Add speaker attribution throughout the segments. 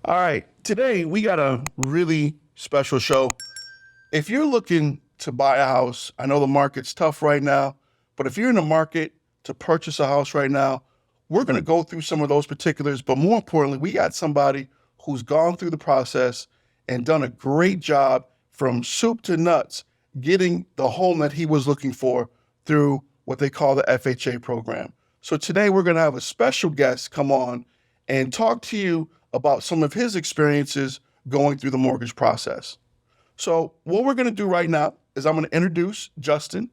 Speaker 1: All right, today we got a really special show. If you're looking to buy a house, I know the market's tough right now, but if you're in the market to purchase a house right now, we're going to go through some of those particulars, but more importantly, we got somebody who's gone through the process and done a great job from soup to nuts getting the home that he was looking for through what they call the FHA program. So today we're going to have a special guest come on and talk to you about some of his experiences going through the mortgage process. So what we're going to do right now is I'm going to introduce Justin.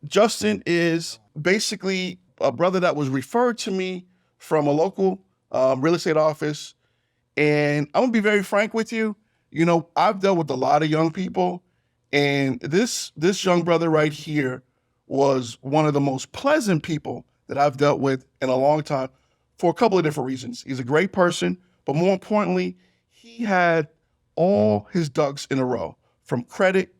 Speaker 1: Justin is basically a brother that was referred to me from a local real estate office. And I'm going to be very frank with you. You know, I've dealt with a lot of young people, and this young brother right here was one of the most pleasant people that I've dealt with in a long time for a couple of different reasons. He's a great person, but more importantly, he had all his ducks in a row, from credit,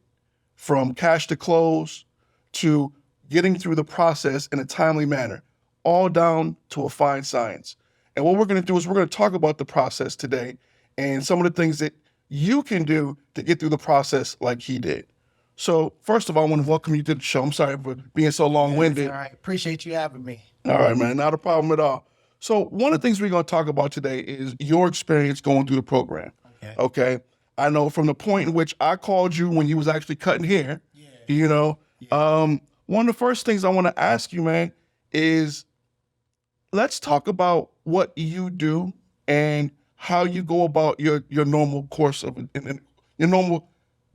Speaker 1: from cash to close, to getting through the process in a timely manner, all down to a fine science. And what we're going to do is we're going to talk about the process today and some of the things that you can do to get through the process like he did. So first of all, I want to welcome you to the show. I'm sorry for being so long-winded.
Speaker 2: All right. Appreciate you having me.
Speaker 1: All right, man. Not a problem at all. So one of the things we're going to talk about today is your experience going through the program. Okay. I know from the point in which I called you when you was actually cutting hair, one of the first things I want to ask you, man, is let's talk about what you do and how you go about your normal course of your normal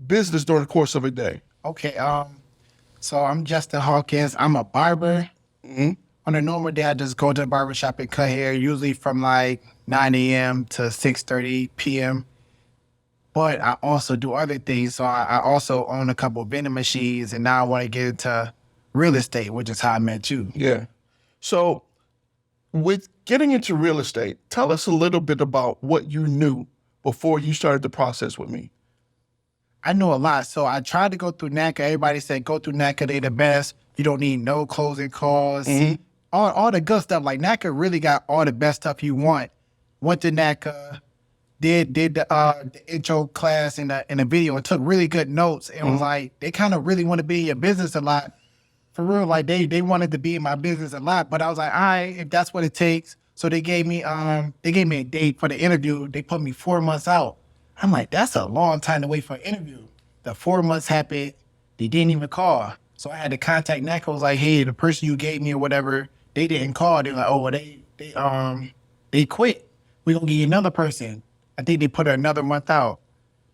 Speaker 1: business during the course of a day.
Speaker 2: Okay. So I'm Justin Hawkins. I'm a barber.
Speaker 1: Mm-hmm.
Speaker 2: On a normal day, I just go to the barber shop and cut hair, usually from like 9 a.m. to 6:30 p.m. But I also do other things. So I also own a couple of vending machines, and now I want to get into real estate, which is how I met you.
Speaker 1: Yeah. So with getting into real estate, tell us a little bit about what you knew before you started the process with me.
Speaker 2: I know a lot. So I tried to go through NACA. Everybody said, go through NACA. They the best. You don't need no closing costs.
Speaker 1: Mm-hmm.
Speaker 2: All the good stuff. Like NACA really got all the best stuff you want. Went to NACA, did the intro class in the video and took really good notes. And was like, they kind of really want to be in your business a lot. For real, like they wanted to be in my business a lot. But I was like, all right, if that's what it takes. So they gave me a date for the interview. They put me 4 months out. I'm like, that's a long time to wait for an interview. The 4 months happened. They didn't even call. So I had to contact NACA. I was like, hey, the person you gave me or whatever, they didn't call. They were like, oh, well, they quit. We gonna give you another person. I think they put her another month out.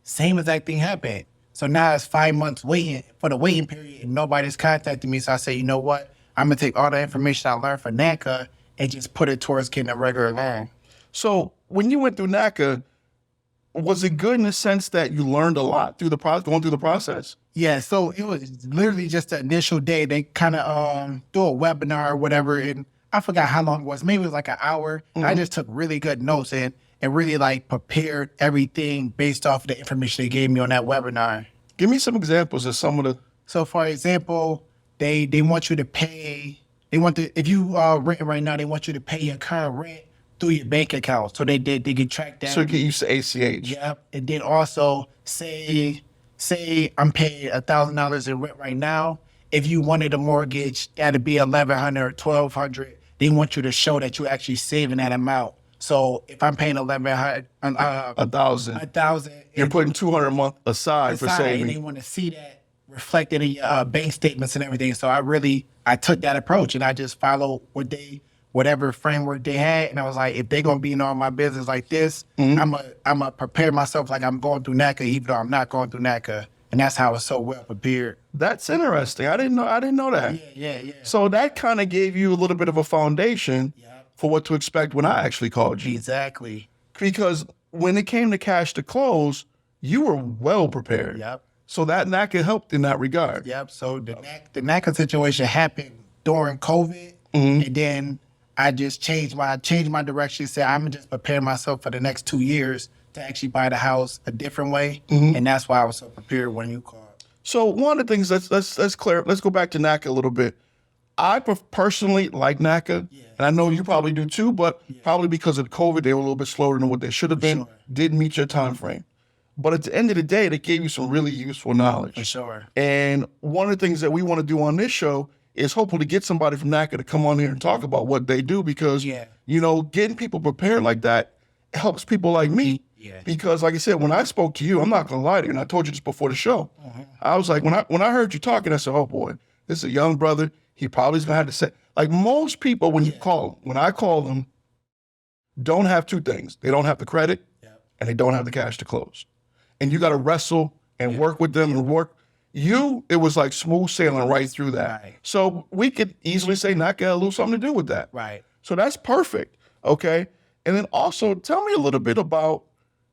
Speaker 2: Same exact thing happened. So now it's 5 months waiting for the waiting period and nobody's contacted me. So I said, you know what? I'm gonna take all the information I learned from NACA and just put it towards getting a regular loan.
Speaker 1: So when you went through NACA, was it good in the sense that you learned a lot through the going through the process?
Speaker 2: Yeah, so it was literally just the initial day. They kind of do a webinar or whatever, and I forgot how long it was. Maybe it was like an hour. Mm-hmm. I just took really good notes and really like prepared everything based off of the information they gave me on that webinar.
Speaker 1: Give me some examples of some of the...
Speaker 2: So for example, they want you to pay, if you are renting right now, they want you to pay your current rent through your bank account. So they can track that.
Speaker 1: So get used to ACH.
Speaker 2: Yep. And then also say I'm paying $1,000 in rent right now. If you wanted a mortgage, that'd be $1,100 or $1,200. They want you to show that you're actually saving that amount. So if I'm paying $1,100,
Speaker 1: $1,000, you're putting $200 a month aside for saving.
Speaker 2: And they want to see that reflected in your bank statements and everything. So I took that approach and I just followed whatever framework they had. And I was like, if they're going to be in all my business like this, I'm going to prepare myself like I'm going through NACA, even though I'm not going through NACA. And that's how I was so well prepared.
Speaker 1: That's interesting. I didn't know that.
Speaker 2: Yeah.
Speaker 1: So that kind of gave you a little bit of a foundation for what to expect when I actually called you.
Speaker 2: Exactly.
Speaker 1: Because when it came to cash to close, you were well prepared.
Speaker 2: Yep.
Speaker 1: So that NACA helped in that regard.
Speaker 2: Yep. So the NACA situation happened during COVID. Mm-hmm. And then I just changed my direction. Said I'm gonna just prepare myself for the next 2 years to actually buy the house a different way, and that's why I was so prepared when you called.
Speaker 1: So one of the things let's go back to NACA a little bit. I personally like NACA, and I know you probably do too, but probably because of COVID, they were a little bit slower than what they should have been. Didn't meet your time frame. But at the end of the day, they gave you some really useful knowledge.
Speaker 2: For sure.
Speaker 1: And one of the things that we want to do on this show is hopefully get somebody from NACA to come on here and talk about what they do, because, you know, getting people prepared like that helps people like me. Because like I said, when I spoke to you, I'm not going to lie to you, and I told you this before the show, I was like, when I heard you talking, I said, oh boy, this is a young brother. He probably is going to have to say, like most people when I call them, don't have two things. They don't have the credit and they don't have the cash to close. And you got to wrestle and work with them and work. It was like smooth sailing right through that.
Speaker 2: Right.
Speaker 1: So we could easily say not got a little something to do with that.
Speaker 2: Right.
Speaker 1: So that's perfect. Okay. And then also tell me a little bit about,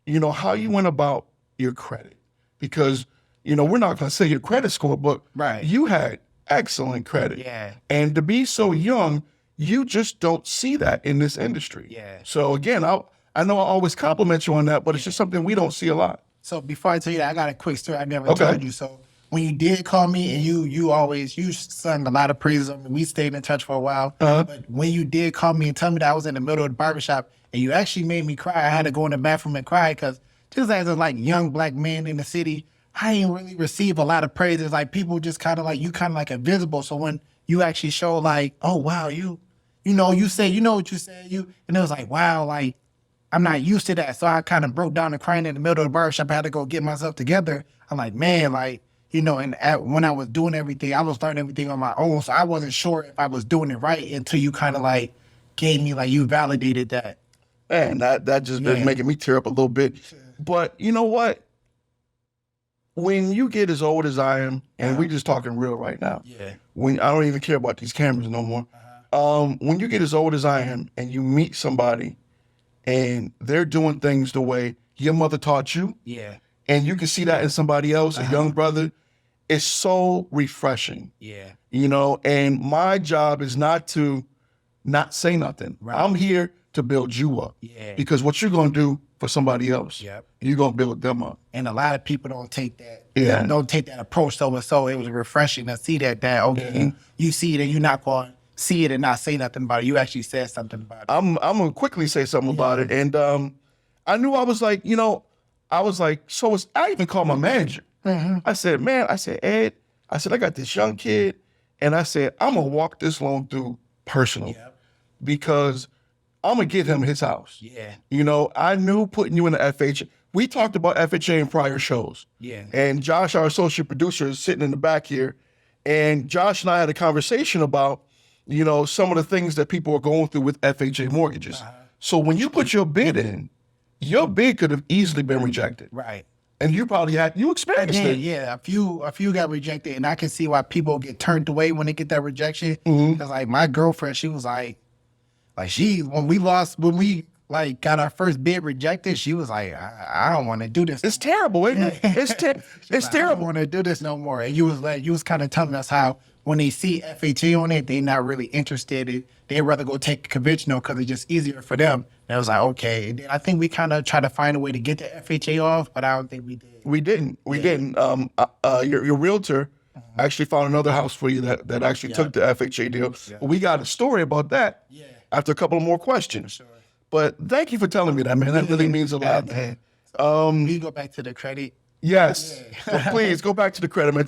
Speaker 1: you know, how you went about your credit, because, you know, we're not going to say your credit score, but you had excellent credit.
Speaker 2: Yeah.
Speaker 1: And to be so young, you just don't see that in this industry.
Speaker 2: Yeah.
Speaker 1: So again, I know I always compliment you on that, but it's just something we don't see a lot.
Speaker 2: So before I tell you that, I got a quick story I never told you. So when you did call me, and you sung a lot of praises on me. We stayed in touch for a while. But when you did call me and tell me that I was in the middle of the barbershop, and you actually made me cry, I had to go in the bathroom and cry, because just as a like young black man in the city, I didn't really receive a lot of praises. Like people just kind of like invisible. So when you actually show like, oh wow, you know what you said, and it was like, wow, like I'm not used to that. So I kind of broke down and crying in the middle of the barbershop. I had to go get myself together. I'm like, man, like, you know, and when I was doing everything, I was learning everything on my own. So I wasn't sure if I was doing it right until you kind of like gave me, like, you validated that.
Speaker 1: Man, that just been making me tear up a little bit. But you know what? When you get as old as I am, and we just talking real right now. When I don't even care about these cameras no more. When you get as old as I am and you meet somebody and they're doing things the way your mother taught you, and you can see that in somebody else, a young brother, it's so refreshing. You know, and my job is not to not say nothing. I'm here to build you up. Because what you're going to do for somebody else, you're going to build them up.
Speaker 2: And a lot of people don't take that, don't take that approach. So it was refreshing to see that okay, you see it and you're not going to see it and not say nothing about it. You actually said something about it.
Speaker 1: I'm going to quickly say something about it. And I knew I was like, I even called my manager. I said, Ed, I got this young kid, and I said, I'm going to walk this loan through personally because I'm going to get him his house. You know, I knew putting you in the FHA. We talked about FHA in prior shows. And Josh, our associate producer, is sitting in the back here. And Josh and I had a conversation about, you know, some of the things that people are going through with FHA mortgages. So when you put your bid in, your bid could have easily been rejected. And you probably experienced it.
Speaker 2: A few got rejected, and I can see why people get turned away when they get that rejection. Because like my girlfriend, she was like when we got our first bid rejected, she was like, I don't want to do this.
Speaker 1: It's terrible, isn't it? It's terrible.
Speaker 2: I don't want to do this no more. And you was kind of telling us how when they see FHA on it, they're not really interested. They'd rather go take conventional because it's just easier for them. And I was like, okay. And then I think we kind of tried to find a way to get the FHA off, but I don't think we did.
Speaker 1: We didn't. Your realtor actually found another house for you that actually took the FHA deal. But we got a story about that after a couple of more questions. But thank you for telling me that, man. That really means a lot, man.
Speaker 2: We go back to the credit.
Speaker 1: Yes. So please go back to the credit, man.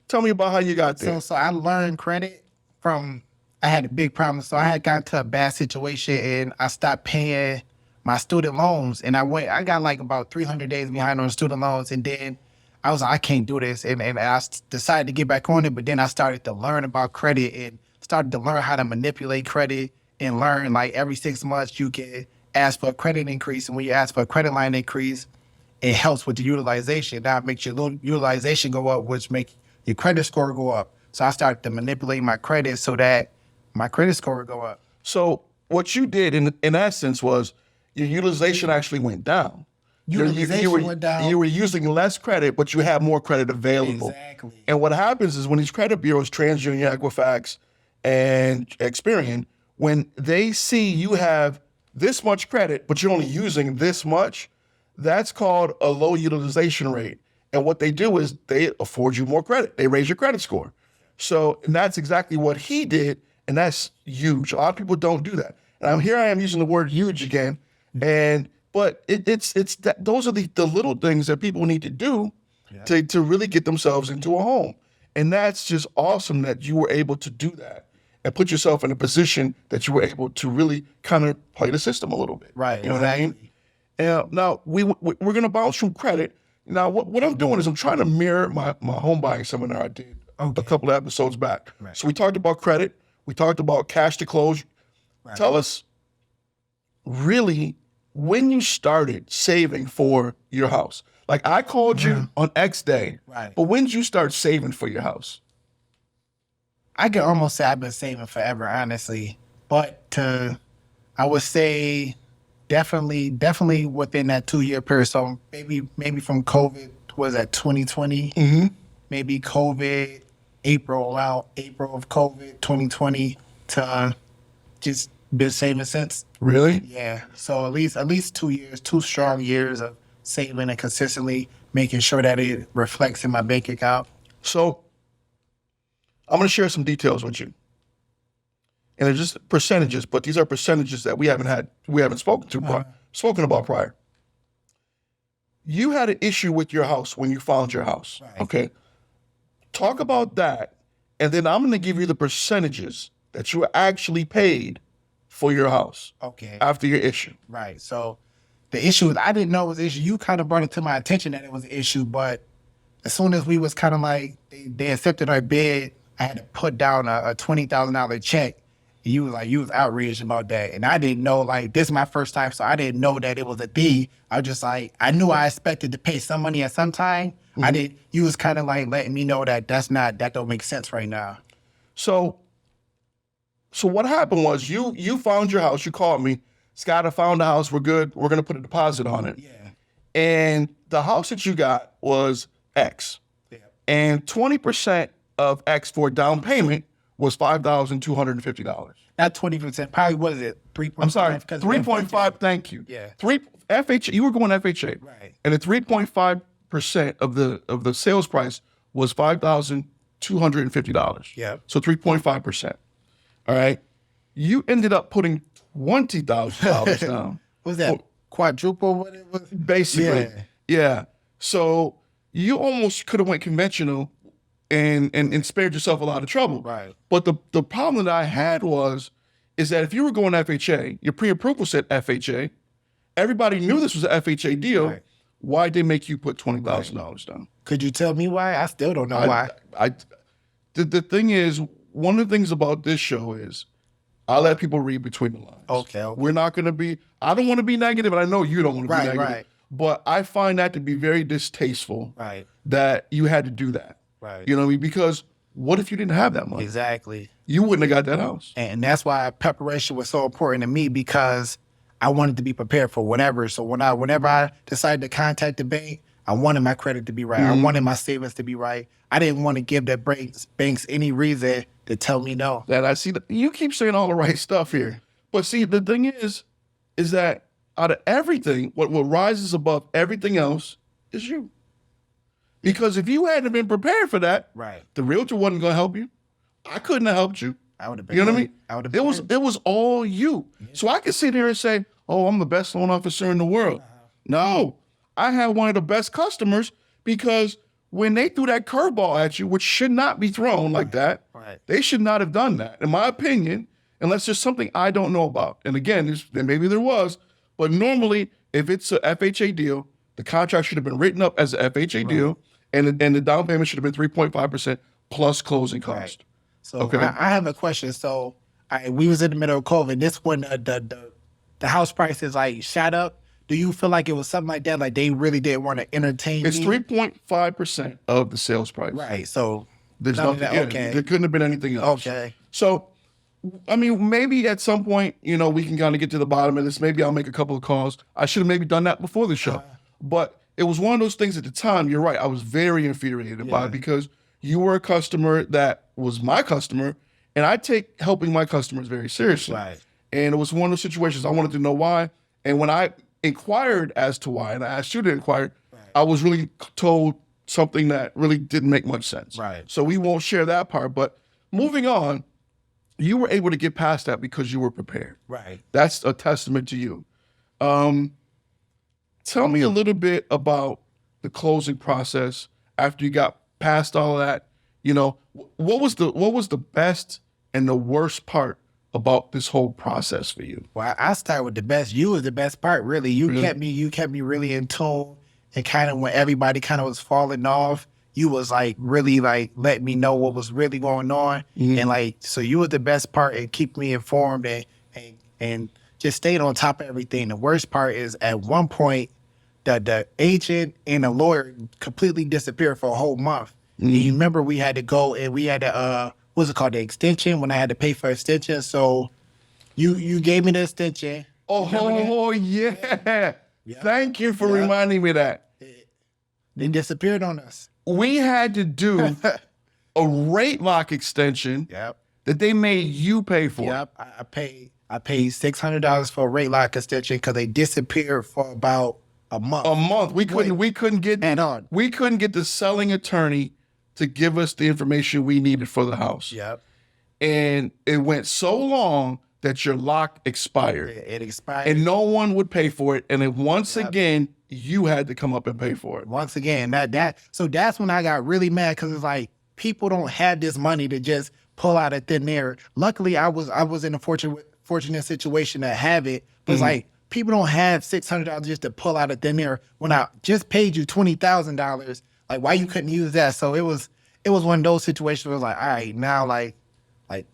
Speaker 1: Tell me about how you got there.
Speaker 2: So I learned credit from, I had a big problem. So I had gotten to a bad situation and I stopped paying my student loans. And I got like about 300 days behind on student loans. And then I was like, I can't do this. And I decided to get back on it. But then I started to learn about credit and started to learn how to manipulate credit and learn like every 6 months you can ask for a credit increase. And when you ask for a credit line increase, it helps with the utilization. Now it makes your utilization go up, which makes your credit score go up. So I started to manipulate my credit so that my credit score would go up.
Speaker 1: So what you did in essence was your utilization actually went down.
Speaker 2: Utilization went down.
Speaker 1: You were using less credit, but you have more credit available.
Speaker 2: Exactly.
Speaker 1: And what happens is when these credit bureaus, TransUnion, Equifax, and Experian, when they see you have this much credit, but you're only using this much, that's called a low utilization rate. And what they do is they afford you more credit. They raise your credit score. So, and that's exactly what he did, and that's huge. A lot of people don't do that. And I am using the word huge again, but it's that those are the little things that people need to do to really get themselves into a home. And that's just awesome that you were able to do that and put yourself in a position that you were able to really kind of play the system a little bit.
Speaker 2: Right.
Speaker 1: You know what I mean? And now we're going to bounce from credit. Now what I'm doing is I'm trying to mirror my home buying seminar I did a couple of episodes back.
Speaker 2: Right.
Speaker 1: So we talked about credit. We talked about cash to close.
Speaker 2: Right.
Speaker 1: Tell us really when you started saving for your house. Like I called you on X day,
Speaker 2: Right.
Speaker 1: but when did you start saving for your house?
Speaker 2: I can almost say I've been saving forever, honestly. But I would say definitely within that 2-year period. So maybe from COVID, was that 2020?
Speaker 1: Mm-hmm.
Speaker 2: Maybe COVID, April of COVID, 2020 to just been saving since.
Speaker 1: Really?
Speaker 2: Yeah. So at least 2 years, 2 strong years of saving and consistently making sure that it reflects in my bank account.
Speaker 1: So I'm going to share some details with you. And they're just percentages, but these are percentages that we haven't spoken about prior. You had an issue with your house when you found your house.
Speaker 2: Right.
Speaker 1: Okay. Talk about that. And then I'm going to give you the percentages that you actually paid for your house.
Speaker 2: Okay.
Speaker 1: After your issue.
Speaker 2: Right. So the issue is I didn't know it was an issue. You kind of brought it to my attention that it was an issue, but as soon as we was kind of like, they accepted our bid, I had to put down a $20,000 check. And you was outraged about that. And I didn't know, like, this is my first time, so I didn't know that it was a D. I was just like, I knew I expected to pay some money at some time.
Speaker 1: Mm-hmm.
Speaker 2: You was kind of like letting me know that that don't make sense right now.
Speaker 1: So what happened was you found your house, you called me, Scott, I found the house, we're good, we're going to put a deposit on it.
Speaker 2: Yeah.
Speaker 1: And the house that you got was X.
Speaker 2: Yeah.
Speaker 1: And 20% of X for down payment was $5,250.
Speaker 2: Not 20%, probably what is it, 3.5?
Speaker 1: I'm sorry, 3.5, thank you.
Speaker 2: Yeah.
Speaker 1: FHA, you were going FHA.
Speaker 2: Right.
Speaker 1: And the 3.5% of the sales price was $5,250.
Speaker 2: Yeah.
Speaker 1: So 3.5%. All right. You ended up putting $20,000 down.
Speaker 2: Was that quadruple what it was?
Speaker 1: Basically. Yeah. So you almost could have went conventional and spared yourself a lot of trouble.
Speaker 2: Right.
Speaker 1: But the problem that I had is that if you were going FHA, your pre-approval said FHA, everybody knew this was an FHA deal.
Speaker 2: Right.
Speaker 1: Why'd they make you put $20,000 down?
Speaker 2: Could you tell me why? I still don't know why.
Speaker 1: The thing is, one of the things about this show is I let people read between the lines.
Speaker 2: Okay.
Speaker 1: We're not going to be, I don't want to be negative, and I know you don't want to be negative.
Speaker 2: Right.
Speaker 1: But I find that to be very distasteful.
Speaker 2: Right.
Speaker 1: That you had to do that.
Speaker 2: Right.
Speaker 1: You know what I mean? Because what if you didn't have that money?
Speaker 2: Exactly.
Speaker 1: You wouldn't have got that house.
Speaker 2: And that's why preparation was so important to me, because I wanted to be prepared for whatever. So whenever I decided to contact the bank, I wanted my credit to be right.
Speaker 1: Mm-hmm.
Speaker 2: I wanted my savings to be right. I didn't want to give the banks any reason to tell me no.
Speaker 1: That I see that you keep saying all the right stuff here. But see, the thing is that out of everything, what rises above everything else is you. Because if you hadn't been prepared for that,
Speaker 2: Right.
Speaker 1: the realtor wasn't going to help you. I couldn't have helped you.
Speaker 2: I would have been.
Speaker 1: You know what I mean?
Speaker 2: I would have.
Speaker 1: It was all you. So I could sit here and say, "Oh, I'm the best loan officer in the world." No, I had one of the best customers, because when they threw that curveball at you, which should not be thrown like that,
Speaker 2: Right.
Speaker 1: they should not have done that, in my opinion, unless there's something I don't know about. And again, maybe there was, but normally, if it's a FHA deal, the contract should have been written up as a FHA deal, and the down payment should have been 3.5% plus closing cost.
Speaker 2: Right. So I have a question. So we was in the middle of COVID. This when the house prices like shot up. Do you feel like it was something like that? Like they really didn't want to entertain
Speaker 1: It's
Speaker 2: me?
Speaker 1: 3.5% of the sales price.
Speaker 2: Right. So
Speaker 1: There's
Speaker 2: none of
Speaker 1: nothing.
Speaker 2: that,
Speaker 1: Yeah,
Speaker 2: okay.
Speaker 1: There couldn't have been anything else.
Speaker 2: Okay.
Speaker 1: So, I mean, maybe at some point, we can kind of get to the bottom of this. Maybe I'll make a couple of calls. I should have maybe done that before the show. But it was one of those things at the time. You're right. I was very infuriated by it, because you were a customer that was my customer, and I take helping my customers very seriously.
Speaker 2: Right.
Speaker 1: And it was one of those situations I wanted to know why. And when I inquired as to why, and I asked you to inquire, I was really told something that really didn't make much sense.
Speaker 2: Right.
Speaker 1: So we won't share that part. But moving on, you were able to get past that because you were prepared.
Speaker 2: Right.
Speaker 1: That's a testament to you. Tell me a little bit about the closing process after you got past all of that. You know, what was the best and the worst part about this whole process for you?
Speaker 2: Well, I start with the best. You was the best part, really. You kept me really in tune, and kind of when everybody kind of was falling off, you was like really like letting me know what was really going on, and like so you was the best part and keep me informed and just stayed on top of everything. The worst part is at one point the agent and the lawyer completely disappeared for a whole month. And you remember we had to go and we had to what's it called, the extension, when I had to pay for extension. So you gave me the extension.
Speaker 1: Oh yeah. Thank you for reminding me of that.
Speaker 2: They disappeared on us.
Speaker 1: We had to do a rate lock extension that they made you pay for.
Speaker 2: Yep. I paid $600 for a rate lock extension because they disappeared for about a month.
Speaker 1: A month. We couldn't get the selling attorney to give us the information we needed for the house.
Speaker 2: Yep.
Speaker 1: And it went so long that your lock expired.
Speaker 2: It expired.
Speaker 1: And no one would pay for it. And then once again, you had to come up and pay for it.
Speaker 2: Once again, so that's when I got really mad, because it's like people don't have this money to just pull out of thin air. Luckily, I was in a fortunate situation to have it. But it's like people don't have $600 just to pull out of thin air when I just paid you $20,000. Like, why you couldn't use that? So it was one of those situations where it was like, all right, now like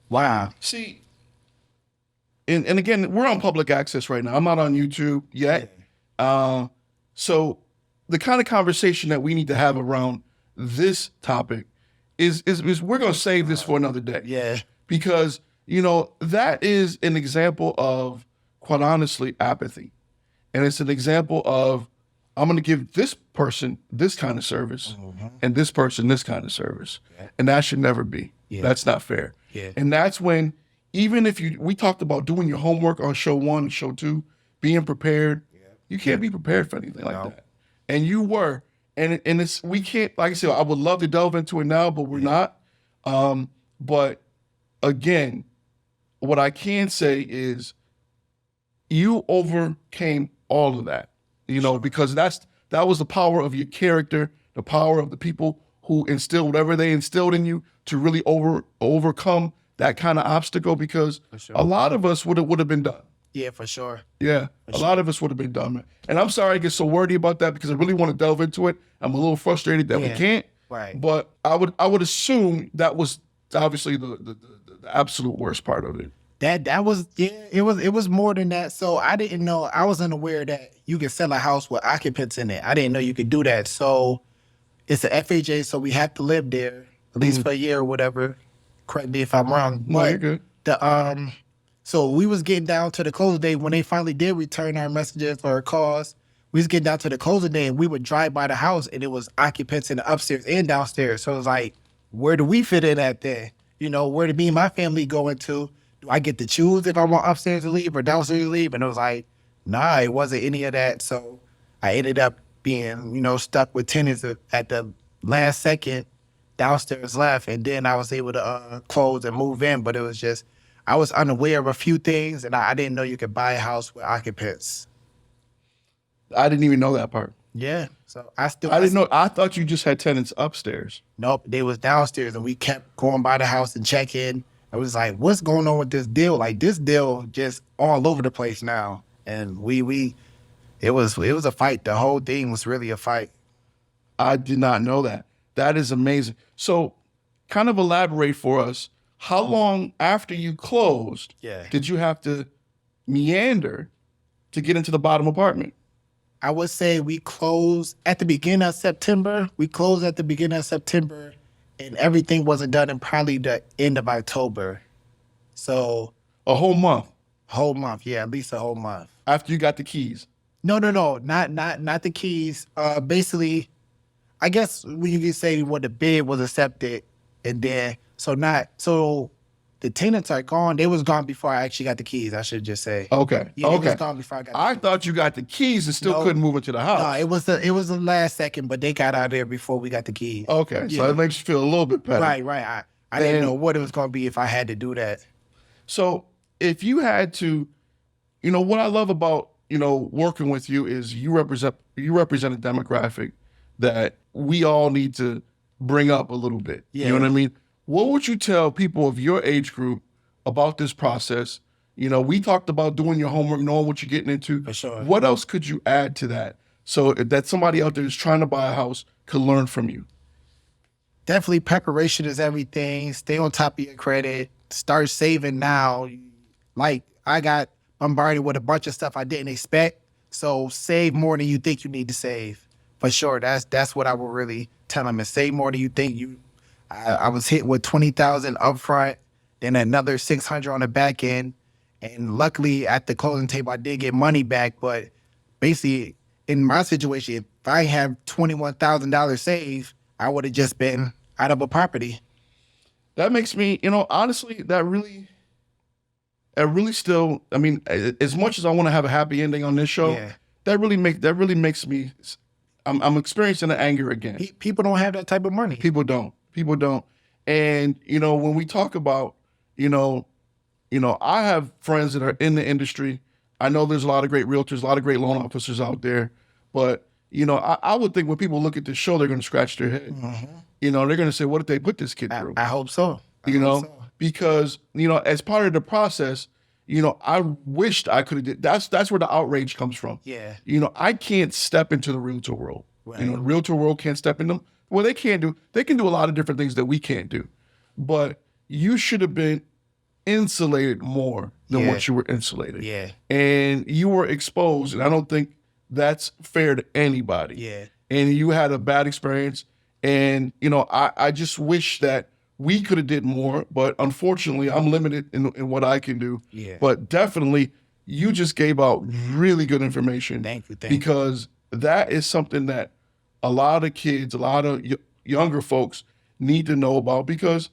Speaker 2: wow.
Speaker 1: See, and again, we're on public access right now. I'm not on YouTube yet. So the kind of conversation that we need to have around this topic is we're going to save this for another day.
Speaker 2: Yeah.
Speaker 1: Because, you know, that is an example of, quite honestly, apathy. And it's an example of, I'm going to give this person this kind of service and this person this kind of service. Yeah. And that should never be. Yeah. That's not fair. Yeah. And that's when, even if we talked about doing your homework on show 1 and show 2, being prepared, you can't be prepared for anything like that. And you were. And it's, we can't, like I said, I would love to delve into it now, but we're not. But again, what I can say is you overcame all of that. You know, because that was the power of your character, the power of the people who instilled whatever they instilled in you to really overcome that kind of obstacle, because a lot of us would have been done.
Speaker 2: Yeah, for sure.
Speaker 1: Yeah, a lot of us would have been done, man. And I'm sorry I get so wordy about that, because I really want to delve into it. I'm a little frustrated that we can't.
Speaker 2: Right.
Speaker 1: But I would assume that was obviously the absolute worst part of it.
Speaker 2: That was, it was more than that. So I didn't know, I was unaware that you could sell a house with occupants in it. I didn't know you could do that. So it's an FHA, so we have to live there at least for a year or whatever. Correct me if I'm wrong.
Speaker 1: No, you're good.
Speaker 2: So we was getting down to the closing day when they finally did return our messages or our calls. We was getting down to the closing day, and we would drive by the house, and it was occupants in the upstairs and downstairs. So it was like, where do we fit in at there? You know, where did me and my family go into? Do I get to choose if I want upstairs to leave or downstairs to leave? And it was like, nah, it wasn't any of that. So I ended up being, you know, stuck with tenants at the last second. Downstairs left, and then I was able to close and move in. But it was just, I was unaware of a few things, and I didn't know you could buy a house with occupants.
Speaker 1: I didn't even know that part.
Speaker 2: Yeah. So I
Speaker 1: didn't know. I thought you just had tenants upstairs.
Speaker 2: Nope, they was downstairs, and we kept going by the house and checking. I was like, what's going on with this deal? Like, this deal just all over the place now. And it was a fight. The whole thing was really a fight.
Speaker 1: I did not know that. That is amazing. So kind of elaborate for us, how long after you closed did you have to meander to get into the bottom apartment?
Speaker 2: I would say we closed at the beginning of September. And everything wasn't done in probably the end of October. So
Speaker 1: a whole month.
Speaker 2: Yeah, at least a whole month.
Speaker 1: After you got the keys.
Speaker 2: No, not the keys. Basically, I guess when you can say what the bid was accepted, and then so the tenants are gone. They was gone before I actually got the keys. I should just say.
Speaker 1: Okay.
Speaker 2: Yeah, they
Speaker 1: okay.
Speaker 2: was gone before I got. The
Speaker 1: I
Speaker 2: keys.
Speaker 1: thought you got the keys and still
Speaker 2: No.
Speaker 1: couldn't move into the house.
Speaker 2: No, it was the last second, but they got out of there before we got the keys.
Speaker 1: Okay, so
Speaker 2: Yeah.
Speaker 1: that makes you feel a little bit better.
Speaker 2: Right. I didn't know what it was going to be if I had to do that.
Speaker 1: So if you had to, what I love about, working with you is you represent a demographic that we all need to bring up a little bit.
Speaker 2: Yeah.
Speaker 1: You know what I mean? What would you tell people of your age group about this process? We talked about doing your homework, knowing what you're getting into.
Speaker 2: For sure.
Speaker 1: What else could you add to that so that somebody out there who's trying to buy a house could learn from you?
Speaker 2: Definitely preparation is everything. Stay on top of your credit. Start saving now. Like, I got bombarded with a bunch of stuff I didn't expect. So save more than you think you need to save. For sure. That's what I would really tell them, is save more than you think you. I was hit with $20,000 upfront, then another $600 on the back end. And luckily at the closing table, I did get money back. But basically, in my situation, if I have $21,000 saved, I would have just been out of a property.
Speaker 1: That makes me, honestly, that really still, I mean, as much as I want to have a happy ending on this show,
Speaker 2: Yeah.
Speaker 1: that really makes me, I'm experiencing the anger again.
Speaker 2: People don't have that type of money.
Speaker 1: People don't. And, when we talk about, I have friends that are in the industry. I know there's a lot of great realtors, a lot of great loan officers out there, but I would think when people look at this show, they're going to scratch their head.
Speaker 2: Mm-hmm.
Speaker 1: They're going to say, what did they put this kid through?
Speaker 2: I hope so.
Speaker 1: Because, as part of the process, I wished I could have did. That's where the outrage comes from.
Speaker 2: Yeah.
Speaker 1: I can't step into the realtor world.
Speaker 2: Right.
Speaker 1: The realtor world can't step in them. Well, they can do a lot of different things that we can't do. But you should have been insulated more than what you were insulated.
Speaker 2: Yeah.
Speaker 1: And you were exposed, and I don't think that's fair to anybody.
Speaker 2: Yeah.
Speaker 1: And you had a bad experience. And, I just wish that we could have did more, but unfortunately I'm limited in what I can do.
Speaker 2: Yeah.
Speaker 1: But definitely you just gave out really good information.
Speaker 2: Thank you.
Speaker 1: Because that is something that a lot of kids, a lot of younger folks need to know about, because,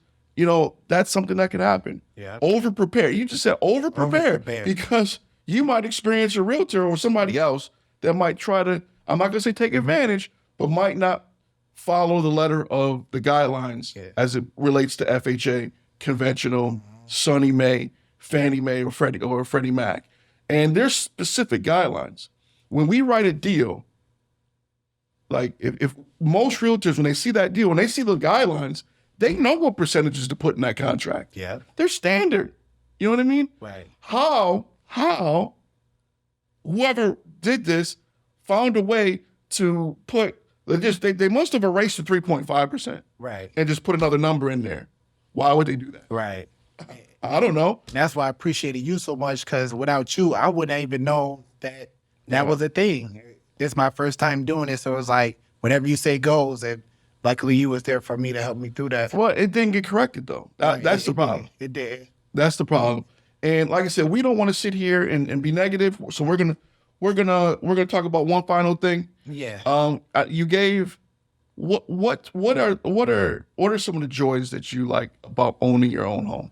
Speaker 1: that's something that can happen.
Speaker 2: Yeah.
Speaker 1: Over-prepare. You just said over-prepare.
Speaker 2: Over-prepare.
Speaker 1: Because you might experience a realtor or somebody else that might try to, I'm not going to say take advantage, but might not follow the letter of the guidelines as it relates to FHA, conventional, Sonny Mae, Fannie Mae, or Freddie Mac. And there's specific guidelines. When we write a deal, like if most realtors, when they see that deal, when they see the guidelines, they know what percentages to put in that contract.
Speaker 2: Yeah.
Speaker 1: They're standard. You know what I mean?
Speaker 2: Right.
Speaker 1: How whoever did this found a way to put, they must have erased the 3.5%
Speaker 2: Right.
Speaker 1: and just put another number in there. Why would they do that?
Speaker 2: Right.
Speaker 1: I don't know.
Speaker 2: That's why I appreciated you so much, because without you, I wouldn't even know that was a thing. This is my first time doing it, so it's like whatever you say goes, and luckily you was there for me to help me through that.
Speaker 1: Well, it didn't get corrected though. That's the problem.
Speaker 2: It did.
Speaker 1: That's the problem. And like I said, we don't want to sit here and be negative. So we're gonna talk about one final thing.
Speaker 2: Yeah.
Speaker 1: You gave what are some of the joys that you like about owning your own home?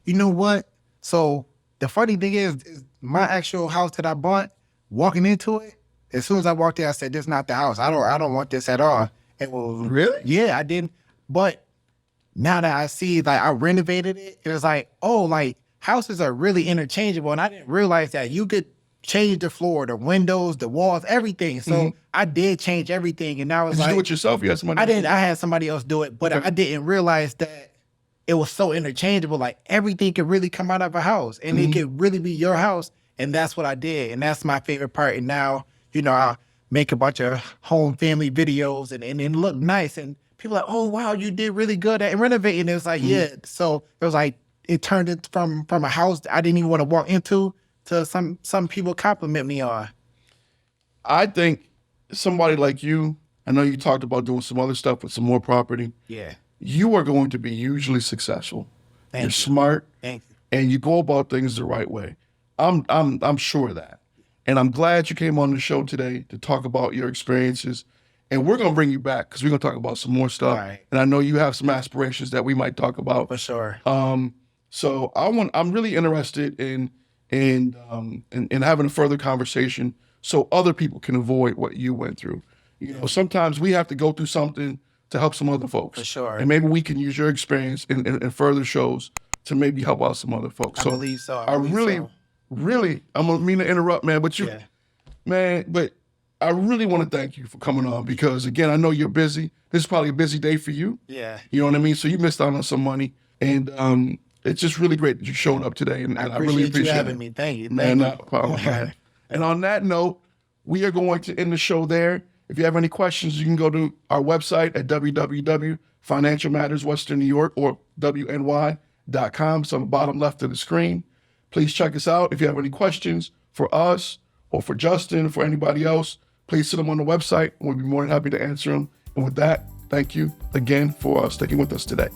Speaker 2: You know what? So the funny thing is my actual house that I bought, walking into it, as soon as I walked in, I said, "This is not the house. I don't want this at all." It was
Speaker 1: Really?
Speaker 2: Yeah, I didn't. But now that I see, like, I renovated it, it was like, oh, like, houses are really interchangeable, and I didn't realize that you could change the floor, the windows, the walls, everything. So I did change everything, and now it's
Speaker 1: Did
Speaker 2: like,
Speaker 1: you do it yourself? You had somebody?
Speaker 2: I didn't. I had somebody else do it, but
Speaker 1: Okay.
Speaker 2: I didn't realize that it was so interchangeable. Like, everything could really come out of a house, and it could really be your house. And that's what I did, and that's my favorite part. And now, I make a bunch of home family videos, and it look nice, and people are like, "Oh wow, you did really good at renovating." It was like, yeah. So it was like it turned it from a house I didn't even want to walk into to some people compliment me on.
Speaker 1: I think somebody like you, I know you talked about doing some other stuff with some more property.
Speaker 2: Yeah.
Speaker 1: You are going to be hugely successful.
Speaker 2: Thank
Speaker 1: You're
Speaker 2: you.
Speaker 1: smart,
Speaker 2: Thank you.
Speaker 1: and you go about things the right way. I'm sure of that. And I'm glad you came on the show today to talk about your experiences. And we're going to bring you back because we're going to talk about some more stuff.
Speaker 2: Right.
Speaker 1: And I know you have some aspirations that we might talk about.
Speaker 2: For sure.
Speaker 1: So I'm really interested in having a further conversation so other people can avoid what you went through. You know, sometimes we have to go through something to help some other folks.
Speaker 2: For sure.
Speaker 1: And maybe we can use your experience in further shows to maybe help out some other folks.
Speaker 2: I believe so.
Speaker 1: I really, I'm gonna mean to interrupt, man, but but I really want to thank you for coming on because again, I know you're busy. This is probably a busy day for you.
Speaker 2: Yeah.
Speaker 1: You know what I mean? So you missed out on some money. And it's just really great that you showed up today. And I really appreciate
Speaker 2: you having
Speaker 1: it.
Speaker 2: me. Thank you.
Speaker 1: Man, no problem, man. And on that note, we are going to end the show there. If you have any questions, you can go to our website at www.Financial Matters Western New York or WNY.com. It's on the bottom left of the screen. Please check us out. If you have any questions for us or for Justin or for anybody else, please send them on the website. We'll be more than happy to answer them. And with that, thank you again for sticking with us today.